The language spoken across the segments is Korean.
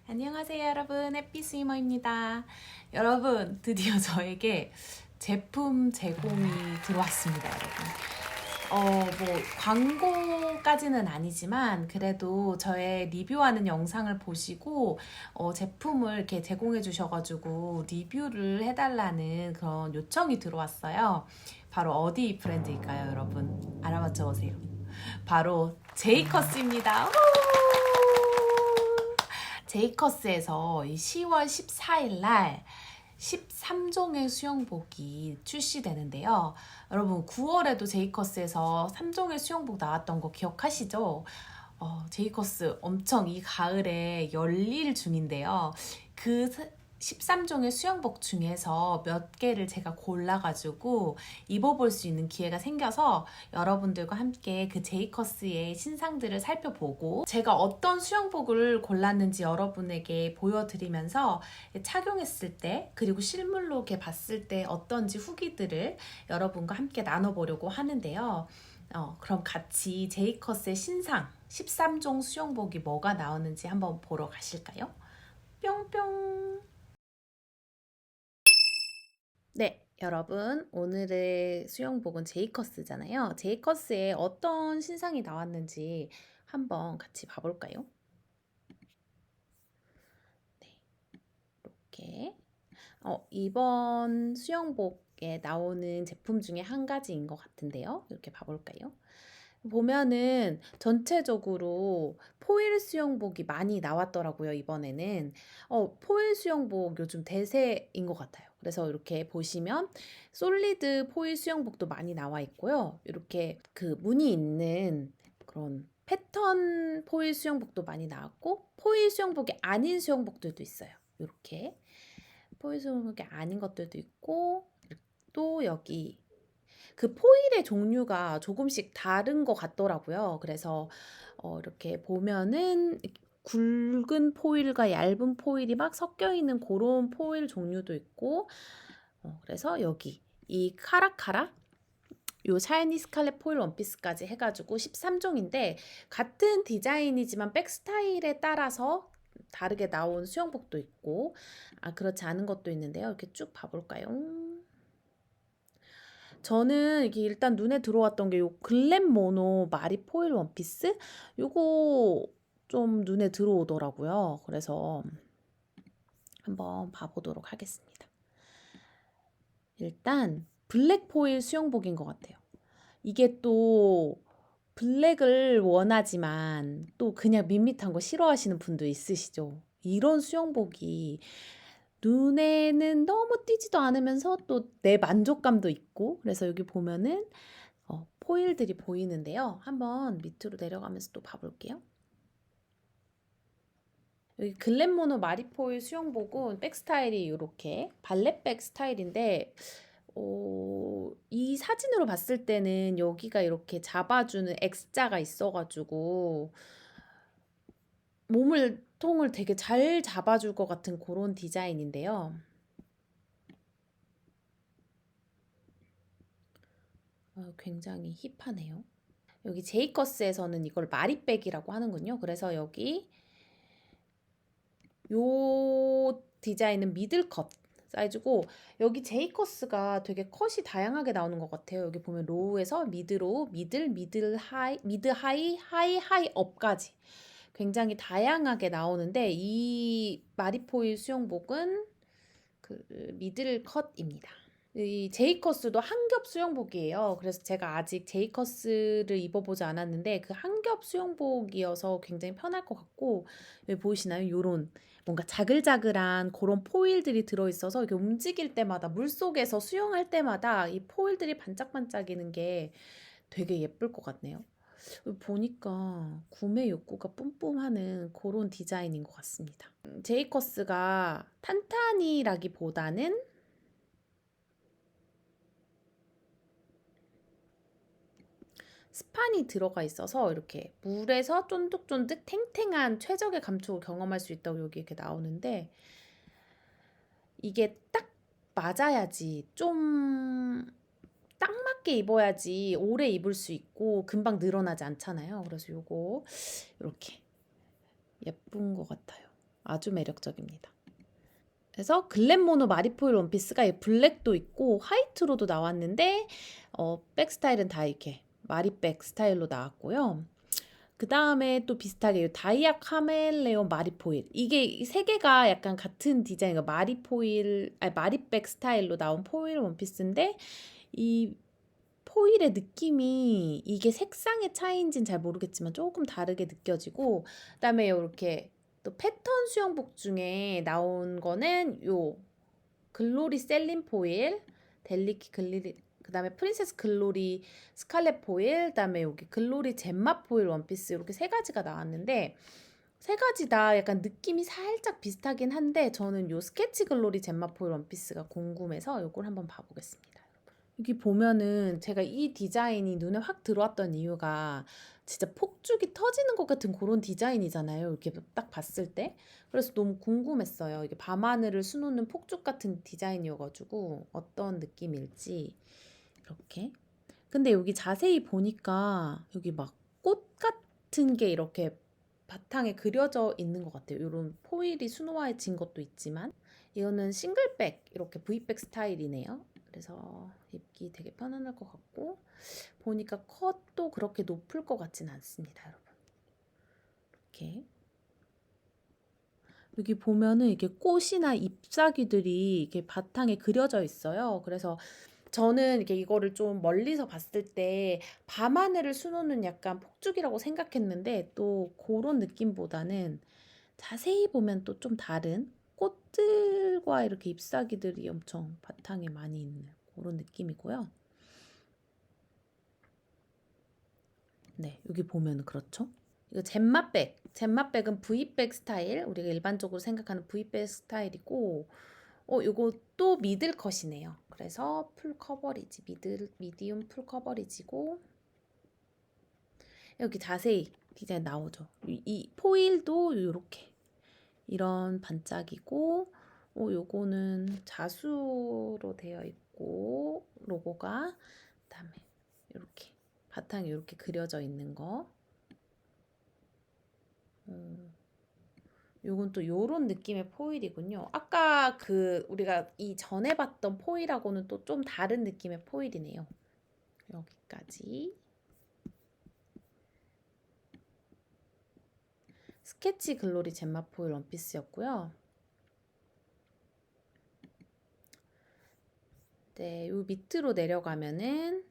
안녕하세요 여러분, 해피스위머입니다. 여러분, 드디어 저에게 제품 제공이 들어왔습니다 여러분. 광고까지는 아니지만 그래도 저의 리뷰하는 영상을 보시고 제품을 이렇게 제공해 주셔가지고 리뷰를 해달라는 그런 요청이 들어왔어요. 바로 어디 브랜드일까요 여러분? 알아맞혀 보세요. 바로 제이커스입니다. 제이커스에서 10월 14일 날 13종의 수영복이 출시되는데요. 여러분 9월에도 제이커스에서 3종의 수영복 나왔던 거 기억하시죠? 제이커스 엄청 이 가을에 열일 중인데요. 그 13종의 수영복 중에서 몇 개를 제가 골라가지고 입어볼 수 있는 기회가 생겨서 여러분들과 함께 그 제이커스의 신상들을 살펴보고 제가 어떤 수영복을 골랐는지 여러분에게 보여드리면서 착용했을 때 그리고 실물로 이렇게 봤을 때 어떤지 후기들을 여러분과 함께 나눠보려고 하는데요. 그럼 같이 제이커스의 신상 13종 수영복이 뭐가 나오는지 한번 보러 가실까요? 뿅뿅. 네, 여러분, 오늘의 수영복은 제이커스잖아요. 제이커스에 어떤 신상이 나왔는지 한번 같이 봐볼까요? 네, 이렇게. 이번 수영복에 나오는 제품 중에 한 가지인 것 같은데요. 이렇게 봐볼까요? 보면은 전체적으로 포일 수영복이 많이 나왔더라고요, 이번에는. 포일 수영복 요즘 대세인 것 같아요. 그래서 이렇게 보시면 솔리드 포일 수영복도 많이 나와 있고요. 이렇게 그 무늬 있는 그런 패턴 포일 수영복도 많이 나왔고, 포일 수영복이 아닌 수영복들도 있어요. 이렇게 포일 수영복이 아닌 것들도 있고, 또 여기 그 포일의 종류가 조금씩 다른 것 같더라고요. 그래서 이렇게 보면은 굵은 포일과 얇은 포일이 막 섞여 있는 그런 포일 종류도 있고, 그래서 여기 이 카라카라 요 샤이니 스칼렛 포일 원피스까지 해가지고 13종인데 같은 디자인이지만 백 스타일에 따라서 다르게 나온 수영복도 있고 그렇지 않은 것도 있는데요. 이렇게 쭉 봐볼까요? 저는 이게 일단 눈에 들어왔던 게 요 글램 모노 마리 포일 원피스 요거 좀 눈에 들어오더라고요. 그래서 한번 봐보도록 하겠습니다. 일단 블랙 포일 수영복인 것 같아요. 이게 또 블랙을 원하지만 또 그냥 밋밋한 거 싫어하시는 분도 있으시죠. 이런 수영복이 눈에는 너무 띄지도 않으면서 또 내 만족감도 있고 그래서 여기 보면은 포일들이 보이는데요. 한번 밑으로 내려가면서 또 봐볼게요. 여기 글램모노 마리포일 수영복은 백 스타일이 이렇게 발렛백 스타일인데 이 사진으로 봤을 때는 여기가 이렇게 잡아주는 X자가 있어가지고 몸을 통을 되게 잘 잡아줄 것 같은 그런 디자인인데요. 굉장히 힙하네요. 여기 제이커스에서는 이걸 마리백이라고 하는군요. 그래서 여기 요 디자인은 미들컷 사이즈고 여기 제이커스가 되게 컷이 다양하게 나오는 것 같아요. 여기 보면 로우에서 미드로우, 미드 하이, 미드 하이, 하이 업까지 굉장히 다양하게 나오는데 이 마리포일 수영복은 그 미들 컷입니다. 이 제이커스도 한겹 수영복이에요. 그래서 제가 아직 제이커스를 입어보지 않았는데 그 한겹 수영복이어서 굉장히 편할 것 같고 여기 보이시나요? 요런 뭔가 자글자글한 그런 포일들이 들어있어서 이렇게 움직일 때마다 물속에서 수영할 때마다 이 포일들이 반짝반짝이는 게 되게 예쁠 것 같네요. 보니까 구매 욕구가 뿜뿜하는 그런 디자인인 것 같습니다. 제이커스가 탄탄이라기보다는 스판이 들어가 있어서 이렇게 물에서 쫀득쫀득 탱탱한 최적의 감촉을 경험할 수 있다고 여기 이렇게 나오는데 이게 딱 맞아야지 좀 딱 맞게 입어야지 오래 입을 수 있고 금방 늘어나지 않잖아요. 그래서 요거 이렇게 예쁜 것 같아요. 아주 매력적입니다. 그래서 글램모노 마리포일 원피스가 블랙도 있고 화이트로도 나왔는데 백 스타일은 다 이렇게 마리백 스타일로 나왔고요. 그 다음에 또 비슷하게 이 다이아 카멜레온 마리포일, 이게 세 개가 약간 같은 디자인, 마리포일, 아니 마리백 스타일로 나온 포일 원피스인데 이 포일의 느낌이 이게 색상의 차이인지는 잘 모르겠지만 조금 다르게 느껴지고, 그다음에 이렇게 또 패턴 수영복 중에 나온 거는 요 글로리 셀린 포일, 델리키 글리, 그다음에 프린세스 글로리 스칼렛 포일, 그다음에 여기 글로리 젬마 포일 원피스, 이렇게 세 가지가 나왔는데 세 가지 다 약간 느낌이 살짝 비슷하긴 한데 저는 요 스케치 글로리 젬마 포일 원피스가 궁금해서 요걸 한번 봐보겠습니다. 여기 보면은 제가 이 디자인이 눈에 확 들어왔던 이유가 진짜 폭죽이 터지는 것 같은 그런 디자인이잖아요. 이렇게 딱 봤을 때. 그래서 너무 궁금했어요. 이게 밤하늘을 수놓는 폭죽 같은 디자인이어가지고 어떤 느낌일지. 이렇게. 근데 여기 자세히 보니까 여기 막 꽃 같은 게 이렇게 바탕에 그려져 있는 것 같아요. 이런 포일이 수놓아진 것도 있지만 이거는 싱글백, 이렇게 V백 스타일이네요. 그래서 입기 되게 편안할 것 같고 보니까 컷도 그렇게 높을 것 같진 않습니다, 여러분. 이렇게 여기 보면은 이게 꽃이나 잎사귀들이 이렇게 바탕에 그려져 있어요. 그래서 저는 이렇게 이거를 좀 멀리서 봤을 때 밤하늘을 수놓는 약간 폭죽이라고 생각했는데 또 그런 느낌보다는 자세히 보면 또 좀 다른 꽃들과 이렇게 잎사귀들이 엄청 바탕에 많이 있는 그런 느낌이고요. 네, 여기 보면 그렇죠. 이거 젬마백, 젬마백은 V백 스타일, 우리가 일반적으로 생각하는 V백 스타일이고, 요것도 미들 컷이네요. 그래서 풀 커버리지, 미디움 풀 커버리지고, 여기 자세히 디자인 나오죠. 이 포일도 이렇게 이런 반짝이고, 요거는 자수로 되어 있고 로고가, 그다음에 이렇게 바탕에 이렇게 그려져 있는 거. 요건 또 요런 느낌의 포일이군요. 아까 우리가 이 전에 봤던 포일하고는 또 좀 다른 느낌의 포일이네요. 여기까지. 스케치 글로리 젬마 포일 원피스였고요. 네, 요 밑으로 내려가면은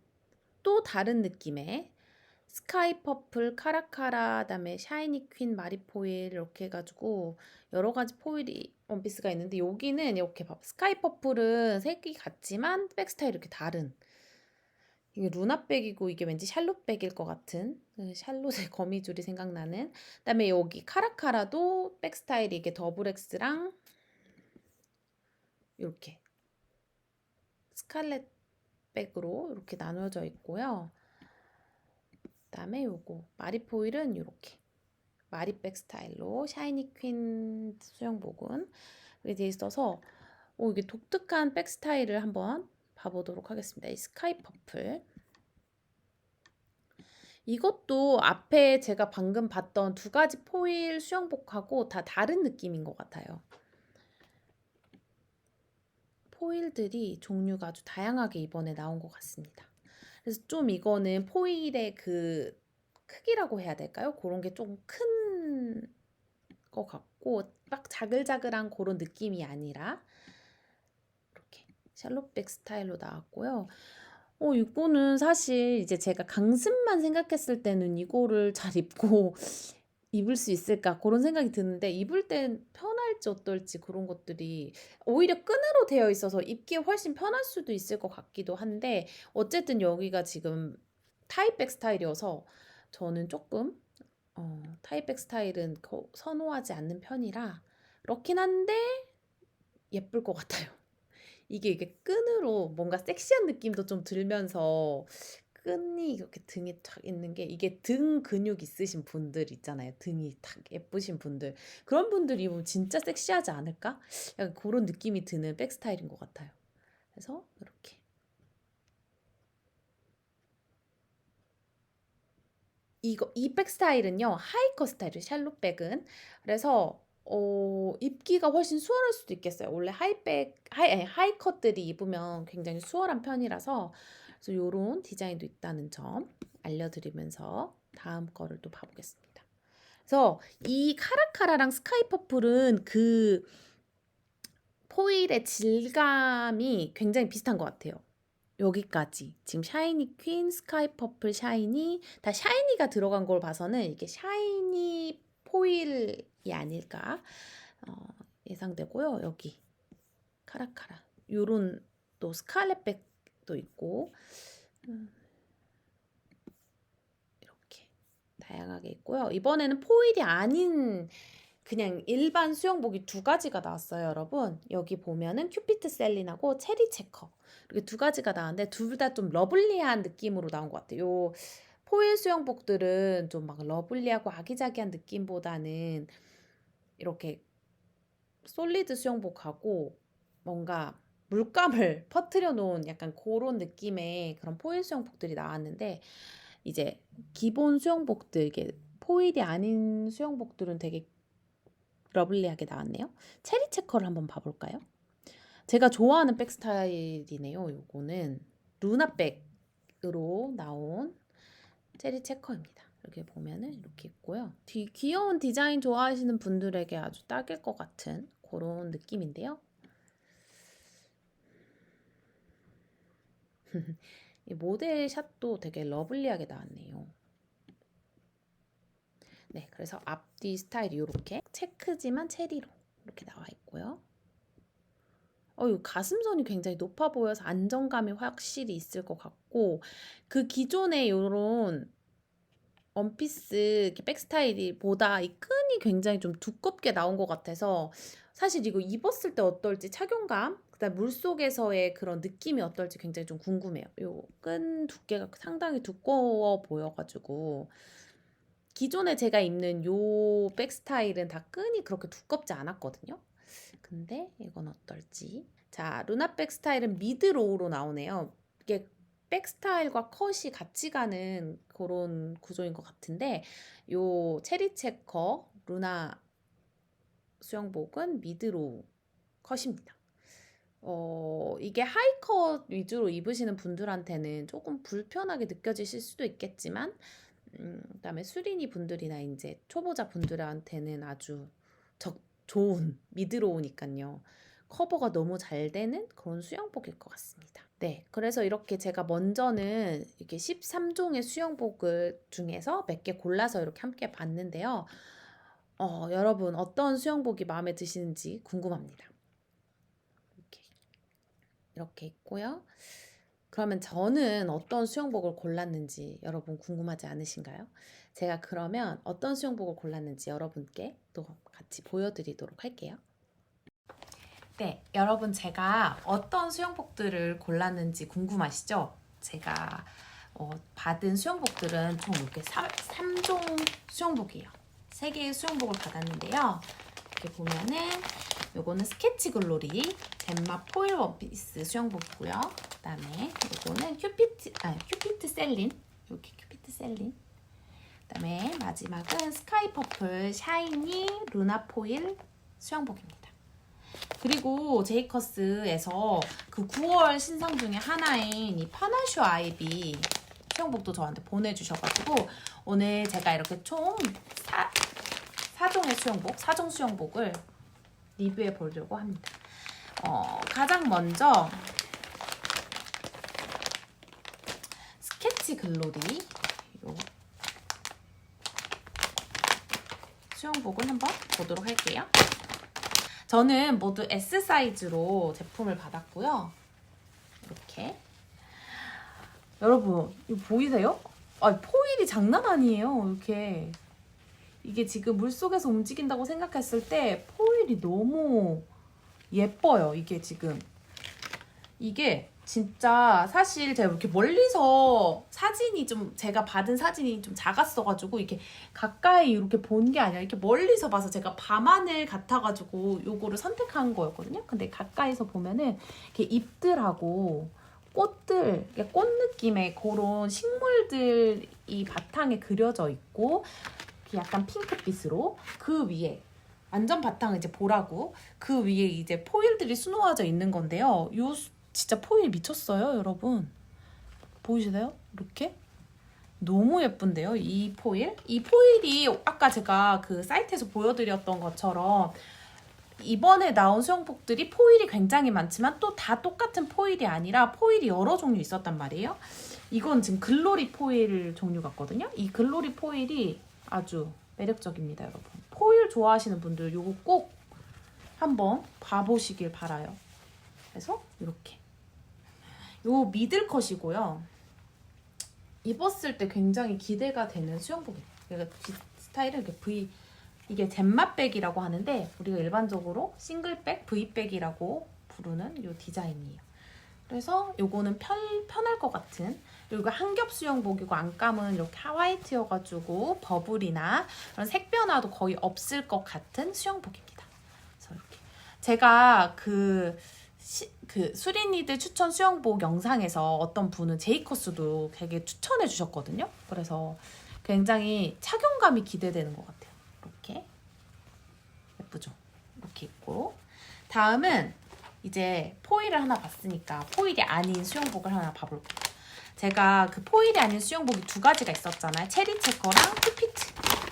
또 다른 느낌의 스카이 퍼플, 카라카라, 그다음에 샤이니 퀸, 마리포일 이렇게 해가지고 여러 가지 포일이 원피스가 있는데 여기는 이렇게 스카이 퍼플은 색이 같지만 백 스타일이 이렇게 다른, 이게 루나백이고 이게 왠지 샬롯백일 것 같은 샬롯의 거미줄이 생각나는. 그다음에 여기 카라카라도 백 스타일이 이게 더블 X랑 이렇게 스칼렛 백으로 이렇게 나눠져 있고요. 그다음에 요거 마리포일은 이렇게 마리백 스타일로 샤이니 퀸 수영복은 이렇게 돼 있어서 이게 독특한 백 스타일을 한번 봐보도록 하겠습니다. 이 스카이 퍼플, 이것도 앞에 제가 방금 봤던 두 가지 포일 수영복하고 다 다른 느낌인 것 같아요. 포일들이 종류가 아주 다양하게 이번에 나온 것 같습니다. 그래서 좀 이거는 포일의 그 크기라고 해야 될까요? 그런 게 좀 큰 것 같고 막 자글자글한 그런 느낌이 아니라 이렇게 샬롯백 스타일로 나왔고요. 이거는 사실 이제 제가 강습만 생각했을 때는 이거를 잘 입고 입을 수 있을까 그런 생각이 드는데 입을 땐 편할지 어떨지 그런 것들이 오히려 끈으로 되어 있어서 입기에 훨씬 편할 수도 있을 것 같기도 한데 어쨌든 여기가 지금 타이백 스타일이어서 저는 조금 타이백 스타일은 선호하지 않는 편이라 그렇긴 한데 예쁠 것 같아요. 이게 끈으로 뭔가 섹시한 느낌도 좀 들면서 끈이 이렇게 등에 탁 있는 게, 이게 등 근육 있으신 분들 있잖아요. 등이 탁 예쁘신 분들. 그런 분들 입으면 진짜 섹시하지 않을까? 약간 그런 느낌이 드는 백 스타일인 것 같아요. 그래서 이렇게. 이 백 스타일은요, 하이커 스타일이에요. 샬롯백은. 그래서 입기가 훨씬 수월할 수도 있겠어요. 원래 하이컷들이 입으면 굉장히 수월한 편이라서 그래서 요런 디자인도 있다는 점 알려드리면서 다음 거를 또 봐보겠습니다. 그래서 이 카라카라랑 스카이 퍼플은 그 포일의 질감이 굉장히 비슷한 것 같아요. 여기까지 지금 샤이니 퀸, 스카이 퍼플, 샤이니 다 샤이니가 들어간 걸 봐서는 이게 샤이니 포일이 아닐까 예상되고요. 여기 카라카라 요런 또 스칼렛백도 있고 이렇게 다양하게 있고요. 이번에는 포일이 아닌 그냥 일반 수영복이 두 가지가 나왔어요, 여러분. 여기 보면은 큐피트 셀린하고 체리 체커 이렇게 두 가지가 나왔는데 둘 다 좀 러블리한 느낌으로 나온 것 같아요. 요 포일 수영복들은 좀 막 러블리하고 아기자기한 느낌보다는 이렇게 솔리드 수영복하고 뭔가 물감을 퍼뜨려 놓은 약간 그런 느낌의 그런 포일 수영복들이 나왔는데 이제 기본 수영복들 이게 포일이 아닌 수영복들은 되게 러블리하게 나왔네요. 체리 체커를 한번 봐볼까요? 제가 좋아하는 백 스타일이네요. 요거는 루나백으로 나온 체리 체커입니다. 이렇게 보면은 이렇게 있고요. 귀여운 디자인 좋아하시는 분들에게 아주 딱일 것 같은 그런 느낌인데요. 이 모델 샷도 되게 러블리하게 나왔네요. 네, 그래서 앞뒤 스타일이 이렇게 체크지만 체리로 이렇게 나와 있고요. 이 가슴선이 굉장히 높아 보여서 안정감이 확실히 있을 것 같고 그 기존의 요런 원피스 이렇게 백 스타일이 보다 이 끈이 굉장히 좀 두껍게 나온 것 같아서 사실 이거 입었을 때 어떨지 착용감 그다음 물속에서의 그런 느낌이 어떨지 굉장히 좀 궁금해요. 요 끈 두께가 상당히 두꺼워 보여가지고 기존에 제가 입는 요 백 스타일은 다 끈이 그렇게 두껍지 않았거든요. 근데 이건 어떨지. 자, 루나백 스타일은 미드로우로 나오네요. 이게 백 스타일과 컷이 같이 가는 그런 구조인 것 같은데 요 체리 체커 루나 수영복은 미드로우 컷입니다. 이게 하이컷 위주로 입으시는 분들한테는 조금 불편하게 느껴지실 수도 있겠지만 그다음에 수린이 분들이나 이제 초보자 분들한테는 아주 좋은 미드로우니까요. 커버가 너무 잘 되는 그런 수영복일 것 같습니다. 네, 그래서 이렇게 제가 먼저는 이렇게 13종의 수영복을 중에서 몇 개 골라서 이렇게 함께 봤는데요. 여러분 어떤 수영복이 마음에 드시는지 궁금합니다. 이렇게 있고요. 그러면 저는 어떤 수영복을 골랐는지 여러분 궁금하지 않으신가요? 제가 그러면 어떤 수영복을 골랐는지 여러분께 또 같이 보여드리도록 할게요. 네, 여러분 제가 어떤 수영복들을 골랐는지 궁금하시죠? 제가 받은 수영복들은 총 이렇게 3종 수영복이에요. 3개의 수영복을 받았는데요. 이렇게 보면은 요거는 스케치 글로리 덴마 포일 원피스 수영복이고요. 그다음에 요거는 큐피트 셀린 이렇게 큐피트 셀린. 그다음에 마지막은 스카이 퍼플 샤이니 루나 포일 수영복입니다. 그리고 제이커스에서 그 9월 신상 중에 하나인 이 파나쇼 아이비 수영복도 저한테 보내주셔가지고 오늘 제가 이렇게 총 4종의 수영복, 4종 수영복을 리뷰해 보려고 합니다. 가장 먼저 스케치 글로리 요 수영복을 한번 보도록 할게요. 저는 모두 S 사이즈로 제품을 받았고요. 이렇게 여러분 이거 보이세요? 포일이 장난 아니에요. 이렇게 이게 지금 물속에서 움직인다고 생각했을 때 포일이 너무 예뻐요. 이게 지금 이게 진짜 사실 제가 이렇게 멀리서 사진이 좀 제가 받은 사진이 좀 작았어가지고 이렇게 가까이 이렇게 본 게 아니라 이렇게 멀리서 봐서 제가 밤하늘 같아가지고 요거를 선택한 거였거든요. 근데 가까이서 보면은 이렇게 잎들하고 꽃들, 꽃 느낌의 그런 식물들이 바탕에 그려져 있고 약간 핑크빛으로 그 위에 완전 바탕은 이제 보라고 그 위에 이제 포일들이 수놓아져 있는 건데요. 진짜 포일 미쳤어요, 여러분. 보이시나요? 이렇게 너무 예쁜데요, 이 포일? 이 포일이 아까 제가 그 사이트에서 보여드렸던 것처럼 이번에 나온 수영복들이 포일이 굉장히 많지만 또 다 똑같은 포일이 아니라 포일이 여러 종류 있었단 말이에요. 이건 지금 글로리 포일 종류 같거든요. 이 글로리 포일이 아주 매력적입니다, 여러분. 포일 좋아하시는 분들 이거 꼭 한번 봐보시길 바라요. 그래서 이렇게 요 미들컷이고요. 입었을 때 굉장히 기대가 되는 수영복이에요. 그러니까 스타일은 이렇게 이게 젠맛백이라고 하는데 우리가 일반적으로 싱글백, V백이라고 부르는 요 디자인이에요. 그래서 요거는 편할 것 같은, 그리고 한겹 수영복이고 안감은 이렇게 화이트여가지고 버블이나 그런 색 변화도 거의 없을 것 같은 수영복입니다. 그래서 이렇게 제가 그 수린이들 추천 수영복 영상에서 어떤 분은 제이커스도 되게 추천해 주셨거든요. 그래서 굉장히 착용감이 기대되는 것 같아요. 이렇게 예쁘죠? 이렇게 입고 다음은 이제 포일을 하나 봤으니까 포일이 아닌 수영복을 하나 봐볼게요. 제가 그 포일이 아닌 수영복이 두 가지가 있었잖아요. 체리 체커랑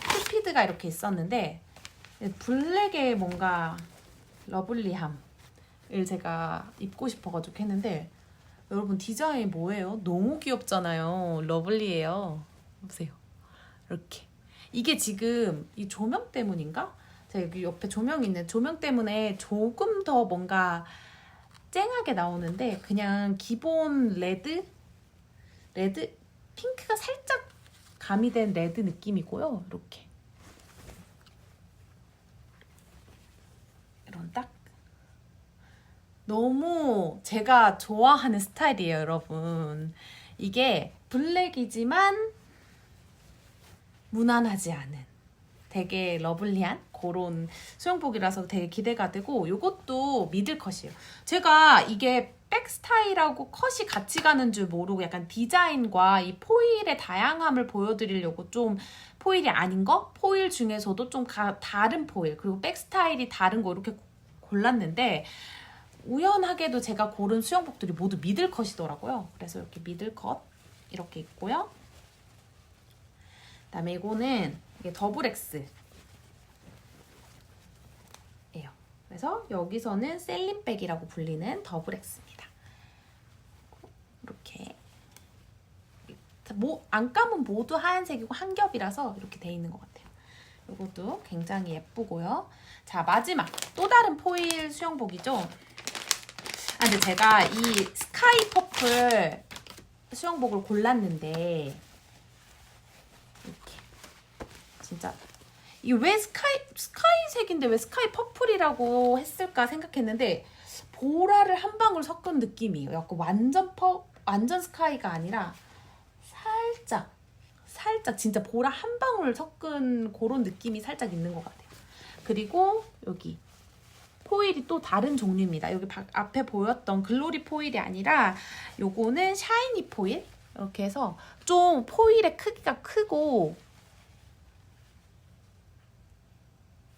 큐피드가 이렇게 있었는데 블랙의 뭔가 러블리함을 제가 입고 싶어가지고 했는데 여러분 디자인 뭐예요? 너무 귀엽잖아요. 러블리해요. 보세요. 이렇게 이게 지금 이 조명 때문인가? 제가 여기 옆에 조명이 있는 조명 때문에 조금 더 뭔가 쨍하게 나오는데 그냥 기본 레드 핑크가 살짝 가미된 레드 느낌이고요. 이렇게 이런 딱 너무 제가 좋아하는 스타일이에요, 여러분. 이게 블랙이지만 무난하지 않은 되게 러블리한 그런 수영복이라서 되게 기대가 되고 이것도 미들컷이에요. 제가 이게 백 스타일하고 컷이 같이 가는 줄 모르고 약간 디자인과 이 포일의 다양함을 보여드리려고 좀 포일이 아닌 거? 포일 중에서도 좀 다른 포일 그리고 백 스타일이 다른 거 이렇게 골랐는데 우연하게도 제가 고른 수영복들이 모두 미들컷이더라고요. 그래서 이렇게 미들컷 이렇게 있고요. 그다음에 이거는 이게 더블 X예요. 그래서 여기서는 셀린백이라고 불리는 더블 X입니다. 이렇게 안감은 모두 하얀색이고 한 겹이라서 이렇게 돼 있는 것 같아요. 이것도 굉장히 예쁘고요. 자, 마지막 또 다른 포일 수영복이죠. 근데 제가 이 스카이 퍼플 수영복을 골랐는데 이렇게 진짜 이게 왜 스카이색인데 왜 스카이 퍼플이라고 했을까 생각했는데 보라를 한 방울 섞은 느낌이에요. 약간 완전 스카이가 아니라 살짝 진짜 보라 한 방울 섞은 그런 느낌이 살짝 있는 것 같아요. 그리고 여기 포일이 또 다른 종류입니다. 여기 앞에 보였던 글로리 포일이 아니라 요거는 샤이니 포일 이렇게 해서 좀 포일의 크기가 크고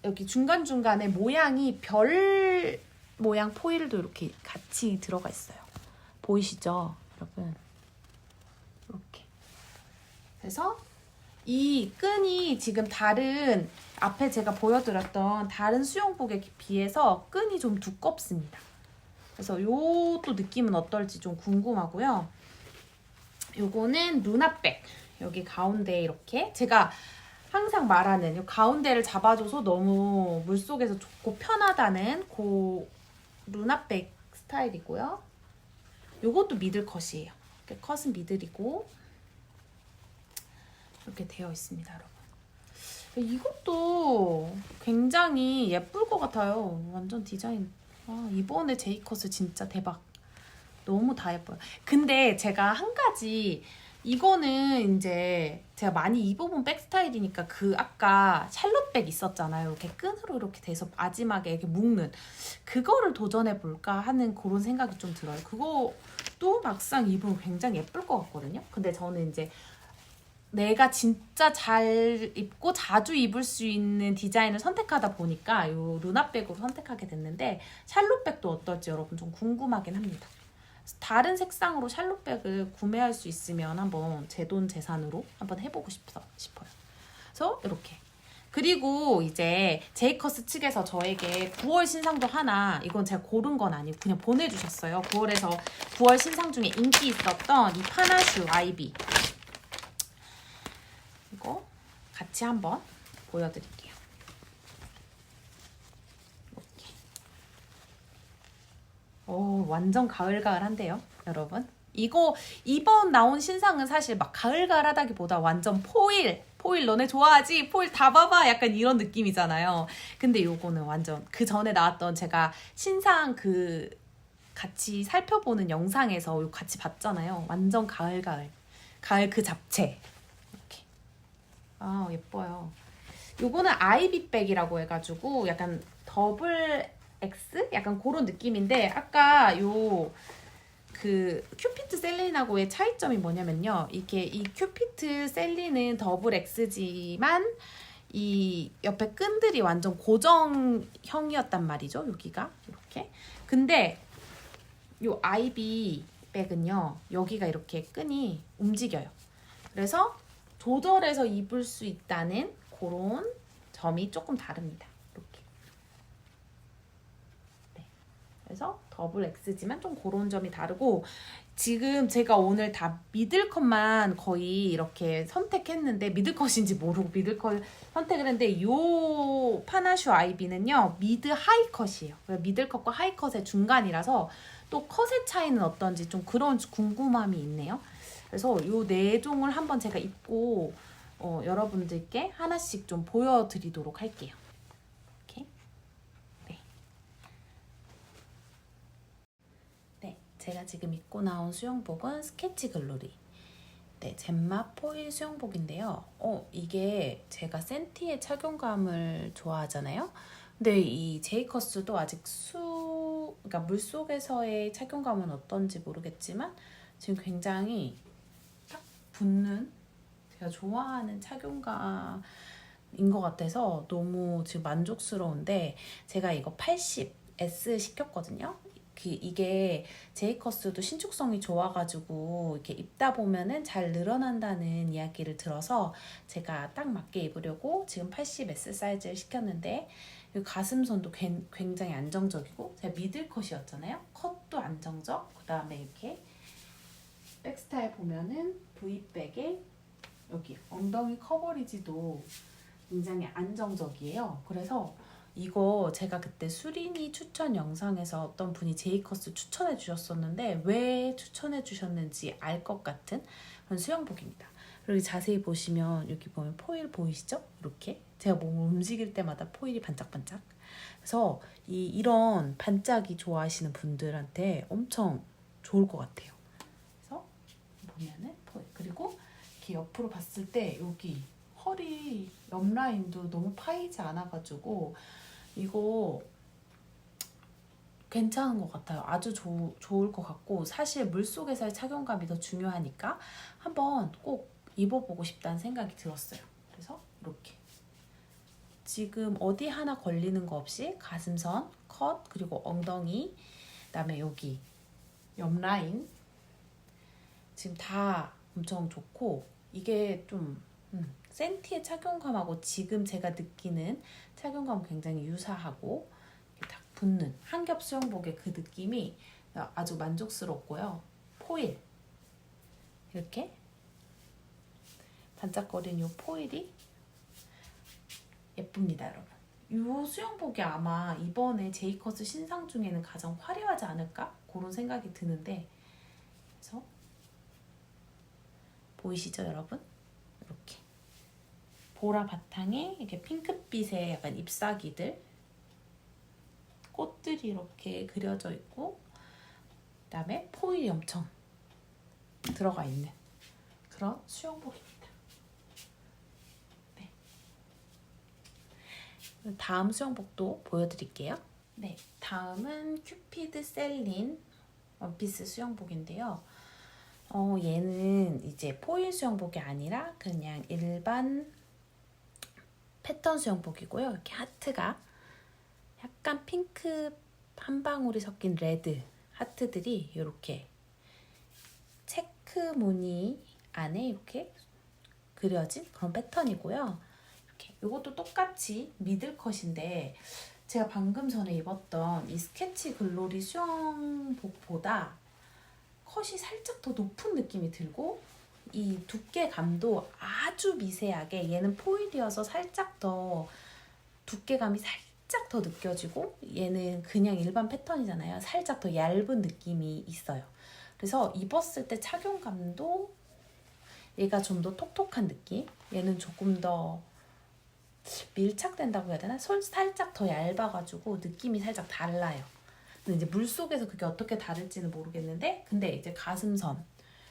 여기 중간중간에 모양이 별 모양 포일도 이렇게 같이 들어가 있어요. 보이시죠, 여러분? 이렇게. 그래서 이 끈이 지금 다른 앞에 제가 보여드렸던 다른 수영복에 비해서 끈이 좀 두껍습니다. 그래서 요또 느낌은 어떨지 좀 궁금하고요. 요거는 루나백. 여기 가운데 이렇게 제가 항상 말하는 이 가운데를 잡아줘서 너무 물속에서 좋고 편하다는 그 루나백 스타일이고요. 요것도 미들컷이에요. 컷은 미들이고 이렇게 되어 있습니다, 여러분. 이것도 굉장히 예쁠 것 같아요. 완전 디자인. 이번에 제이컷은 진짜 대박. 너무 다 예뻐요. 근데 제가 한 가지 이거는 이제 제가 많이 입어본 백 스타일이니까 그 아까 샬롯백 있었잖아요. 이렇게 끈으로 이렇게 돼서 마지막에 이렇게 묶는 그거를 도전해볼까 하는 그런 생각이 좀 들어요. 그것도 막상 입으면 굉장히 예쁠 것 같거든요. 근데 저는 이제 내가 진짜 잘 입고 자주 입을 수 있는 디자인을 선택하다 보니까 요 루나백으로 선택하게 됐는데, 샬롯백도 어떨지 여러분 좀 궁금하긴 합니다. 다른 색상으로 샬롯백을 구매할 수 있으면 한번 제 돈 재산으로 한번 해보고 싶어요. 그래서 이렇게. 그리고 이제 제이커스 측에서 저에게 9월 신상도 하나, 이건 제가 고른 건 아니고 그냥 보내주셨어요. 9월 신상 중에 인기 있었던 이 파나슈 아이비, 이거 같이 한번 보여드릴게요. 이렇게. 오, 완전 가을가을한데요, 여러분. 이거 이번 나온 신상은 사실 막 가을가을하다기보다 완전 포일 너네 좋아하지? 포일 다 봐봐, 약간 이런 느낌이잖아요. 근데 요거는 완전 그 전에 나왔던, 제가 신상 그 같이 살펴보는 영상에서 요 같이 봤잖아요. 완전 가을 그 잡채. 이렇게. 아, 예뻐요. 요거는 아이비백이라고 해가지고 약간 더블 X? 약간 그런 느낌인데, 아까 요 그 큐피트 셀린하고의 차이점이 뭐냐면요, 이게 이 큐피트 셀린은 더블 X지만 이 옆에 끈들이 완전 고정형이었단 말이죠, 여기가 이렇게. 근데 요 아이비 백은요, 여기가 이렇게 끈이 움직여요. 그래서 조절해서 입을 수 있다는 그런 점이 조금 다릅니다. 이렇게. 네. 그래서 더블 X지만 좀 그런 점이 다르고, 지금 제가 오늘 다 미들컷만 거의 이렇게 선택했는데, 미들컷인지 모르고 미들컷 선택을 했는데, 요 파나슈 아이비는요 미드 하이컷이에요. 미들컷과 하이컷의 중간이라서 또 컷의 차이는 어떤지 좀 그런 궁금함이 있네요. 그래서 요 네 종을 한번 제가 입고 여러분들께 하나씩 좀 보여드리도록 할게요. 이렇게. 네. 네, 제가 지금 입고 나온 수영복은 스케치 글로리. 네, 젠마 포일 수영복인데요. 이게 제가 센티의 착용감을 좋아하잖아요. 근데 이 제이커스도 아직 그러니까 물속에서의 착용감은 어떤지 모르겠지만 지금 굉장히 딱 붙는, 제가 좋아하는 착용감인 것 같아서 너무 지금 만족스러운데, 제가 이거 80S 시켰거든요. 이게 제이커스도 신축성이 좋아가지고 이렇게 입다 보면은 잘 늘어난다는 이야기를 들어서 제가 딱 맞게 입으려고 지금 80S 사이즈를 시켰는데, 가슴선도 굉장히 안정적이고, 제가 미들컷이었잖아요. 컷도 안정적. 그 다음에 이렇게 백스타일 보면은 V백에 여기 엉덩이 커버리지도 굉장히 안정적이에요. 그래서 이거 제가 그때 수린이 추천 영상에서 어떤 분이 제이커스 추천해 주셨었는데, 왜 추천해 주셨는지 알 것 같은 그런 수영복입니다. 그리고 자세히 보시면 여기 보면 포일 보이시죠? 이렇게 제가 몸을 움직일 때마다 포일이 반짝반짝. 그래서 이런 반짝이 좋아하시는 분들한테 엄청 좋을 것 같아요. 그래서 보면은 포일, 그리고 이렇게 옆으로 봤을 때 여기 허리 옆 라인도 너무 파이지 않아가지고 이거 괜찮은 것 같아요. 아주 좋을 것 같고, 사실 물속에서의 착용감이 더 중요하니까 한번 꼭 입어보고 싶다는 생각이 들었어요. 그래서 이렇게 지금 어디 하나 걸리는 거 없이 가슴선, 컷, 그리고 엉덩이, 그다음에 여기 옆 라인 지금 다 엄청 좋고, 이게 좀 센티의 착용감하고 지금 제가 느끼는 착용감 굉장히 유사하고 딱 붙는 한 겹 수영복의 그 느낌이 아주 만족스럽고요. 포일 이렇게 반짝거리는 이 포일이 예쁩니다, 여러분. 이 수영복이 아마 이번에 제이커스 신상 중에는 가장 화려하지 않을까? 그런 생각이 드는데, 그래서 보이시죠, 여러분? 이렇게 보라 바탕에 이렇게 핑크빛의 약간 잎사귀들, 꽃들이 이렇게 그려져 있고, 그다음에 포일이 엄청 들어가 있는 그런 수영복입니다. 네. 다음 수영복도 보여드릴게요. 네, 다음은 큐피드 셀린 원피스 수영복인데요. 얘는 이제 포일 수영복이 아니라 그냥 일반 패턴 수영복이고요. 이렇게 하트가 약간 핑크 한 방울이 섞인 레드 하트들이 이렇게 체크 무늬 안에 이렇게 그려진 그런 패턴이고요. 이렇게 이것도 똑같이 미들컷인데 제가 방금 전에 입었던 이 스케치 글로리 수영복보다 컷이 살짝 더 높은 느낌이 들고 이 두께감도 아주 미세하게, 얘는 포일이어서 살짝 더 두께감이 살짝 더 느껴지고 얘는 그냥 일반 패턴이잖아요. 살짝 더 얇은 느낌이 있어요. 그래서 입었을 때 착용감도 얘가 좀 더 톡톡한 느낌, 얘는 조금 더 밀착된다고 해야 되나? 손 살짝 더 얇아가지고 느낌이 살짝 달라요. 근데 이제 물속에서 그게 어떻게 다를지는 모르겠는데, 근데 이제 가슴선,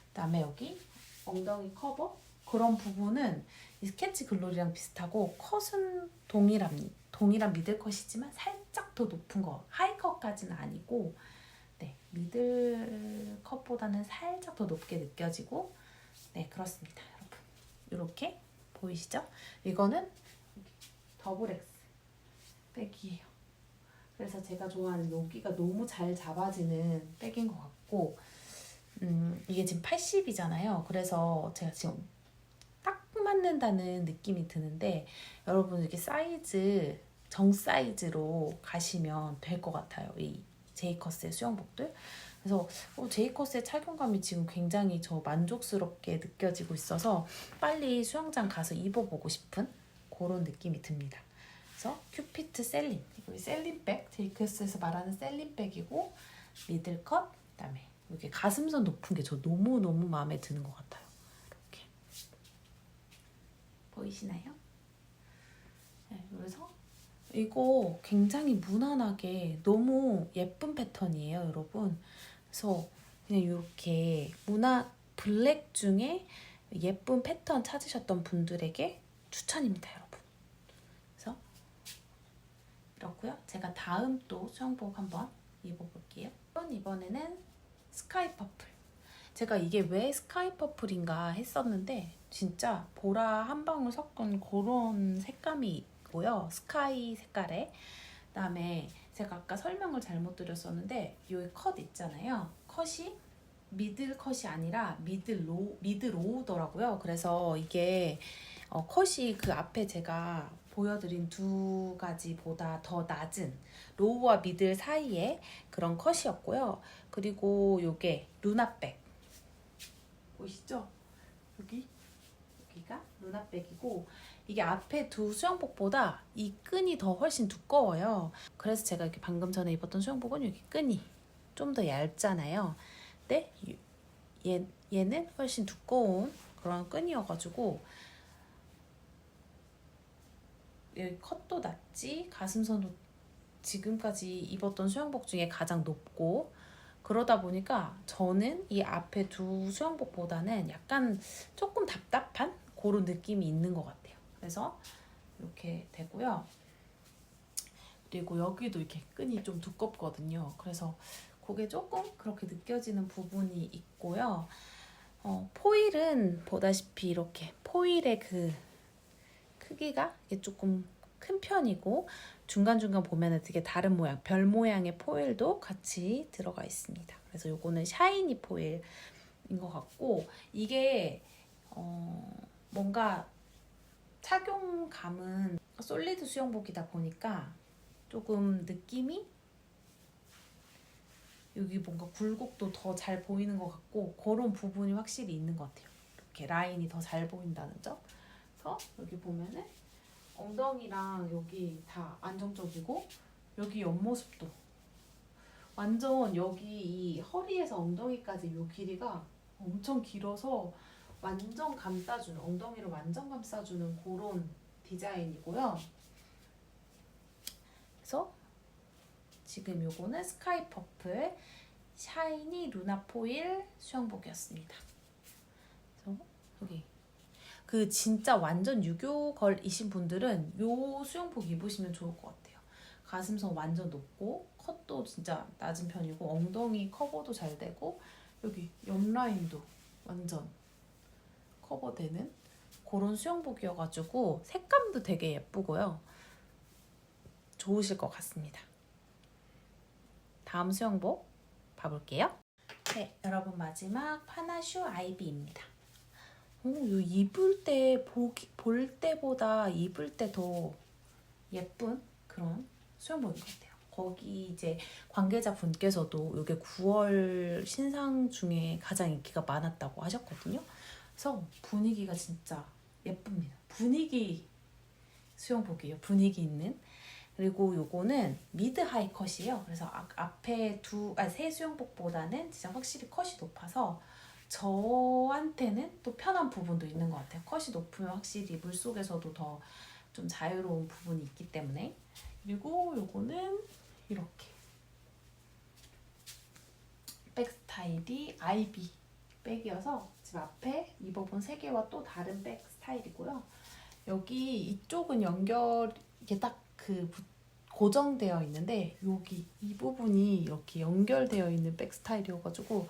그다음에 여기 엉덩이 커버 그런 부분은 이 스케치 글로리랑 비슷하고 컷은 동일한 미들 컷이지만 살짝 더 높은 거, 하이 컷까지는 아니고, 네, 미들 컷보다는 살짝 더 높게 느껴지고, 네, 그렇습니다, 여러분. 이렇게 보이시죠? 이거는 더블 X 백이에요. 그래서 제가 좋아하는 여기가 너무 잘 잡아지는 백인 것 같고, 이게 지금 80이잖아요. 그래서 제가 지금 딱 맞는다는 느낌이 드는데, 여러분 이렇게 사이즈 정 사이즈로 가시면 될 것 같아요. 이 제이커스의 수영복들. 그래서 제이커스의 착용감이 지금 굉장히 저 만족스럽게 느껴지고 있어서 빨리 수영장 가서 입어보고 싶은 그런 느낌이 듭니다. 그래서 큐피트 셀린, 이거 셀린백, 제이커스에서 말하는 셀린백이고, 미들컷, 그다음에 이렇게 가슴선 높은 게 저 너무너무 마음에 드는 것 같아요. 이렇게 보이시나요? 네, 그래서 이거 굉장히 무난하게 너무 예쁜 패턴이에요, 여러분. 그래서 그냥 이렇게 블랙 중에 예쁜 패턴 찾으셨던 분들에게 추천입니다, 여러분. 그래서 이렇고요. 제가 다음 또 수영복 한번 입어볼게요. 이번에는 스카이 퍼플. 제가 이게 왜 스카이 퍼플인가 했었는데 진짜 보라 한 방울 섞은 그런 색감이 있고요. 스카이 색깔에. 그다음에 제가 아까 설명을 잘못 드렸었는데 이 컷 있잖아요. 컷이 미들 컷이 아니라 미드 로우더라고요. 그래서 이게 컷이 그 앞에 제가 보여드린 두 가지보다 더 낮은 로우와 미들 사이에 그런 컷이었고요. 그리고 요게 루나백 보이시죠? 여기가 루나백이고, 이게 앞에 두 수영복보다 이 끈이 더 훨씬 두꺼워요. 그래서 제가 이렇게 방금 전에 입었던 수영복은 여기 끈이 좀 더 얇잖아요. 근데 얘는 훨씬 두꺼운 그런 끈이어가지고 여기 컷도 낮지, 가슴선도 지금까지 입었던 수영복 중에 가장 높고, 그러다 보니까 저는 이 앞에 두 수영복보다는 약간 조금 답답한 그런 느낌이 있는 것 같아요. 그래서 이렇게 되고요. 그리고 여기도 이렇게 끈이 좀 두껍거든요. 그래서 그게 조금 그렇게 느껴지는 부분이 있고요. 포일은 보다시피 이렇게 포일의 그 크기가 이게 조금 큰 편이고, 중간중간 보면은 되게 다른 모양, 별 모양의 포일도 같이 들어가 있습니다. 그래서 요거는 샤이니 포일인 것 같고, 이게 뭔가 착용감은 솔리드 수영복이다 보니까 조금 느낌이 여기 뭔가 굴곡도 더 잘 보이는 것 같고, 그런 부분이 확실히 있는 것 같아요. 이렇게 라인이 더 잘 보인다는 점. 그래서 여기 보면은 엉덩이랑 여기 다 안정적이고, 여기 옆모습도 완전 여기 이 허리에서 엉덩이까지 이 길이가 엄청 길어서 완전 감싸주는, 엉덩이를 완전 감싸주는 그런 디자인이고요. 그래서 지금 요거는 스카이 퍼플 샤이니 루나 포일 수영복이었습니다. 그래서 여기 그 진짜 완전 유교걸이신 분들은 요 수영복 입으시면 좋을 것 같아요. 가슴선 완전 높고 컷도 진짜 낮은 편이고 엉덩이 커버도 잘 되고 여기 옆라인도 완전 커버되는 그런 수영복이어가지고 색감도 되게 예쁘고요. 좋으실 것 같습니다. 다음 수영복 봐볼게요. 네, 여러분 마지막 파나슈 아이비입니다. 요 입을 때 볼 때보다 입을 때 더 예쁜 그런 수영복인 것 같아요. 거기 이제 관계자분께서도 이게 9월 신상 중에 가장 인기가 많았다고 하셨거든요. 그래서 분위기가 진짜 예쁩니다. 분위기 수영복이에요. 분위기 있는. 그리고 요거는 미드 하이 컷이에요. 그래서 앞에 세 수영복보다는 진짜 확실히 컷이 높아서 저한테는 또 편한 부분도 있는 것 같아요. 컷이 높으면 확실히 물속에서도 더 좀 자유로운 부분이 있기 때문에. 그리고 요거는 이렇게 백 스타일이 아이비 백이어서 지금 앞에 입어본 세 개와 또 다른 백 스타일이고요. 여기 이쪽은 이게 딱 고정되어 있는데 여기 이 부분이 이렇게 연결되어 있는 백 스타일이어가지고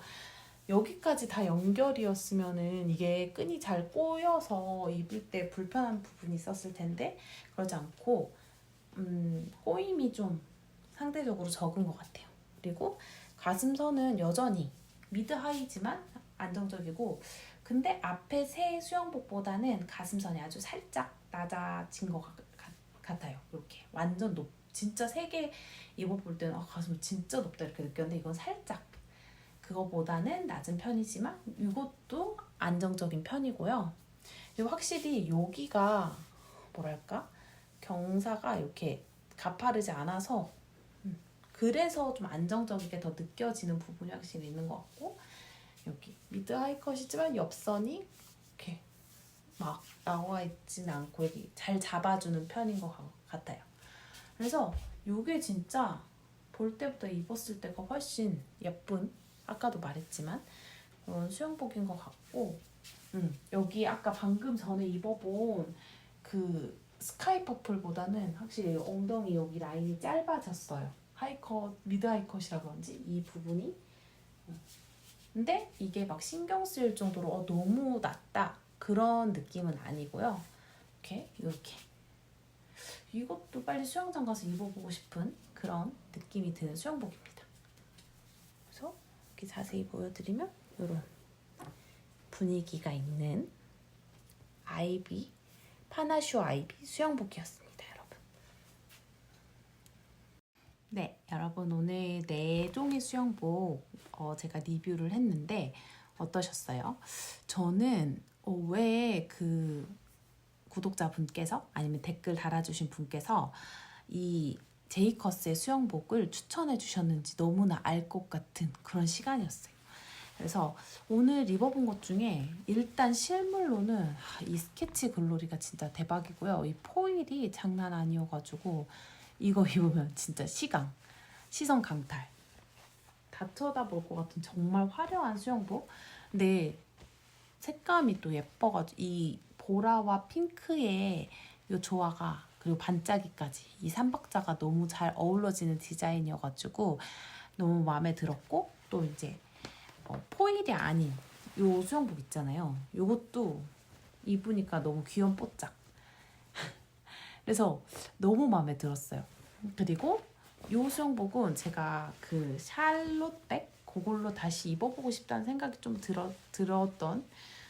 여기까지 다 연결이었으면은 이게 끈이 잘 꼬여서 입을 때 불편한 부분이 있었을 텐데 그러지 않고 꼬임이 좀 상대적으로 적은 것 같아요. 그리고 가슴선은 여전히 미드 하이지만 안정적이고 근데 앞에 세 수영복보다는 가슴선이 아주 살짝 낮아진 것 같아요. 이렇게 완전 진짜 세 개 입어볼 때는 가슴이 진짜 높다 이렇게 느꼈는데 이건 살짝 그거보다는 낮은 편이지만 이것도 안정적인 편이고요. 그리고 확실히 여기가 뭐랄까 경사가 이렇게 가파르지 않아서 그래서 좀 안정적이게 더 느껴지는 부분이 확실히 있는 것 같고 여기 미드 하이 컷이지만 옆선이 이렇게 막 나와 있진 않고 여기 잘 잡아주는 편인 것 같아요. 그래서 이게 진짜 볼 때보다 입었을 때가 훨씬 예쁜 아까도 말했지만 그런 수영복인 것 같고 여기 아까 방금 전에 입어본 그 스카이 퍼플보다는 확실히 엉덩이 여기 라인이 짧아졌어요. 하이컷, 미드 하이컷이라 그런지 이 부분이 근데 이게 막 신경 쓰일 정도로 너무 낮다 그런 느낌은 아니고요. 이렇게 이것도 빨리 수영장 가서 입어보고 싶은 그런 느낌이 드는 수영복입니다. 그래서 이렇게 자세히 보여드리면 이런 분위기가 있는 아이비 파나슈 아이비 수영복이었습니다, 여러분. 네, 여러분 오늘 4종의 수영복 제가 리뷰를 했는데 어떠셨어요? 저는 왜 구독자분께서 아니면 댓글 달아주신 분께서 이 제이커스의 수영복을 추천해 주셨는지 너무나 알 것 같은 그런 시간이었어요. 그래서 오늘 입어본 것 중에 일단 실물로는 이 스케치 글로리가 진짜 대박이고요. 이 포일이 장난 아니어가지고 이거 입으면 진짜 시선 강탈 다 쳐다볼 것 같은 정말 화려한 수영복. 근데 색감이 또 예뻐가지고 이 보라와 핑크의 이 조화가 그리고 반짝이까지 이 삼박자가 너무 잘 어우러지는 디자인이어가지고 너무 마음에 들었고 또 이제 포일이 아닌 요 수영복 있잖아요. 요것도 입으니까 너무 귀염뽀짝 그래서 너무 마음에 들었어요. 그리고 요 수영복은 제가 그 샬롯백 그걸로 다시 입어보고 싶다는 생각이 좀 들었던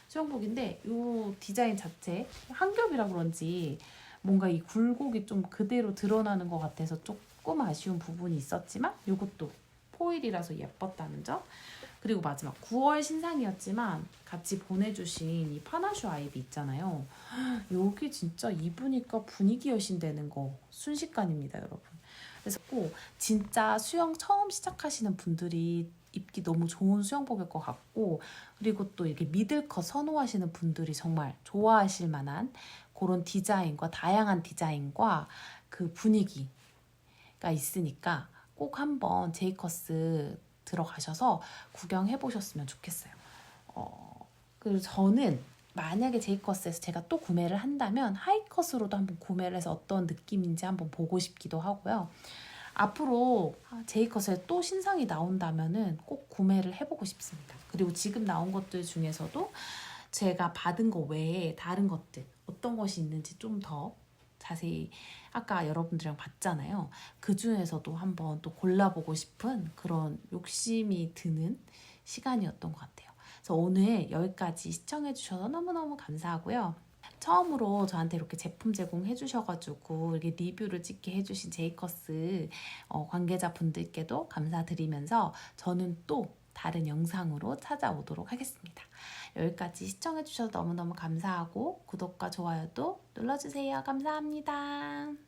수영복인데 이 디자인 자체 한 겹이라 그런지 뭔가 이 굴곡이 좀 그대로 드러나는 것 같아서 조금 아쉬운 부분이 있었지만 이것도 포일이라서 예뻤다는 점. 그리고 마지막 9월 신상이었지만 같이 보내주신 이 파나슈 아이비 있잖아요. 여기 진짜 입으니까 분위기 여신되는 거 순식간입니다, 여러분. 그래서 꼭 진짜 수영 처음 시작하시는 분들이 입기 너무 좋은 수영복일 것 같고 그리고 또 이렇게 미들컷 선호하시는 분들이 정말 좋아하실 만한 그런 디자인과 다양한 디자인과 그 분위기가 있으니까 꼭 한번 제이커스 들어가셔서 구경해 보셨으면 좋겠어요. 그리고 저는 만약에 제이커스에서 제가 또 구매를 한다면 하이컷으로도 한번 구매를 해서 어떤 느낌인지 한번 보고 싶기도 하고요. 앞으로 제이컷에 또 신상이 나온다면은 꼭 구매를 해보고 싶습니다. 그리고 지금 나온 것들 중에서도 제가 받은 거 외에 다른 것들 어떤 것이 있는지 좀 더 자세히 아까 여러분들이랑 봤잖아요. 그 중에서도 한번 또 골라보고 싶은 그런 욕심이 드는 시간이었던 것 같아요. 그래서 오늘 여기까지 시청해 주셔서 너무너무 감사하고요. 처음으로 저한테 이렇게 제품 제공해 주셔가지고 이렇게 리뷰를 찍게 해주신 제이커스 관계자분들께도 감사드리면서 저는 또 다른 영상으로 찾아오도록 하겠습니다. 여기까지 시청해 주셔서 너무너무 감사하고 구독과 좋아요도 눌러주세요. 감사합니다.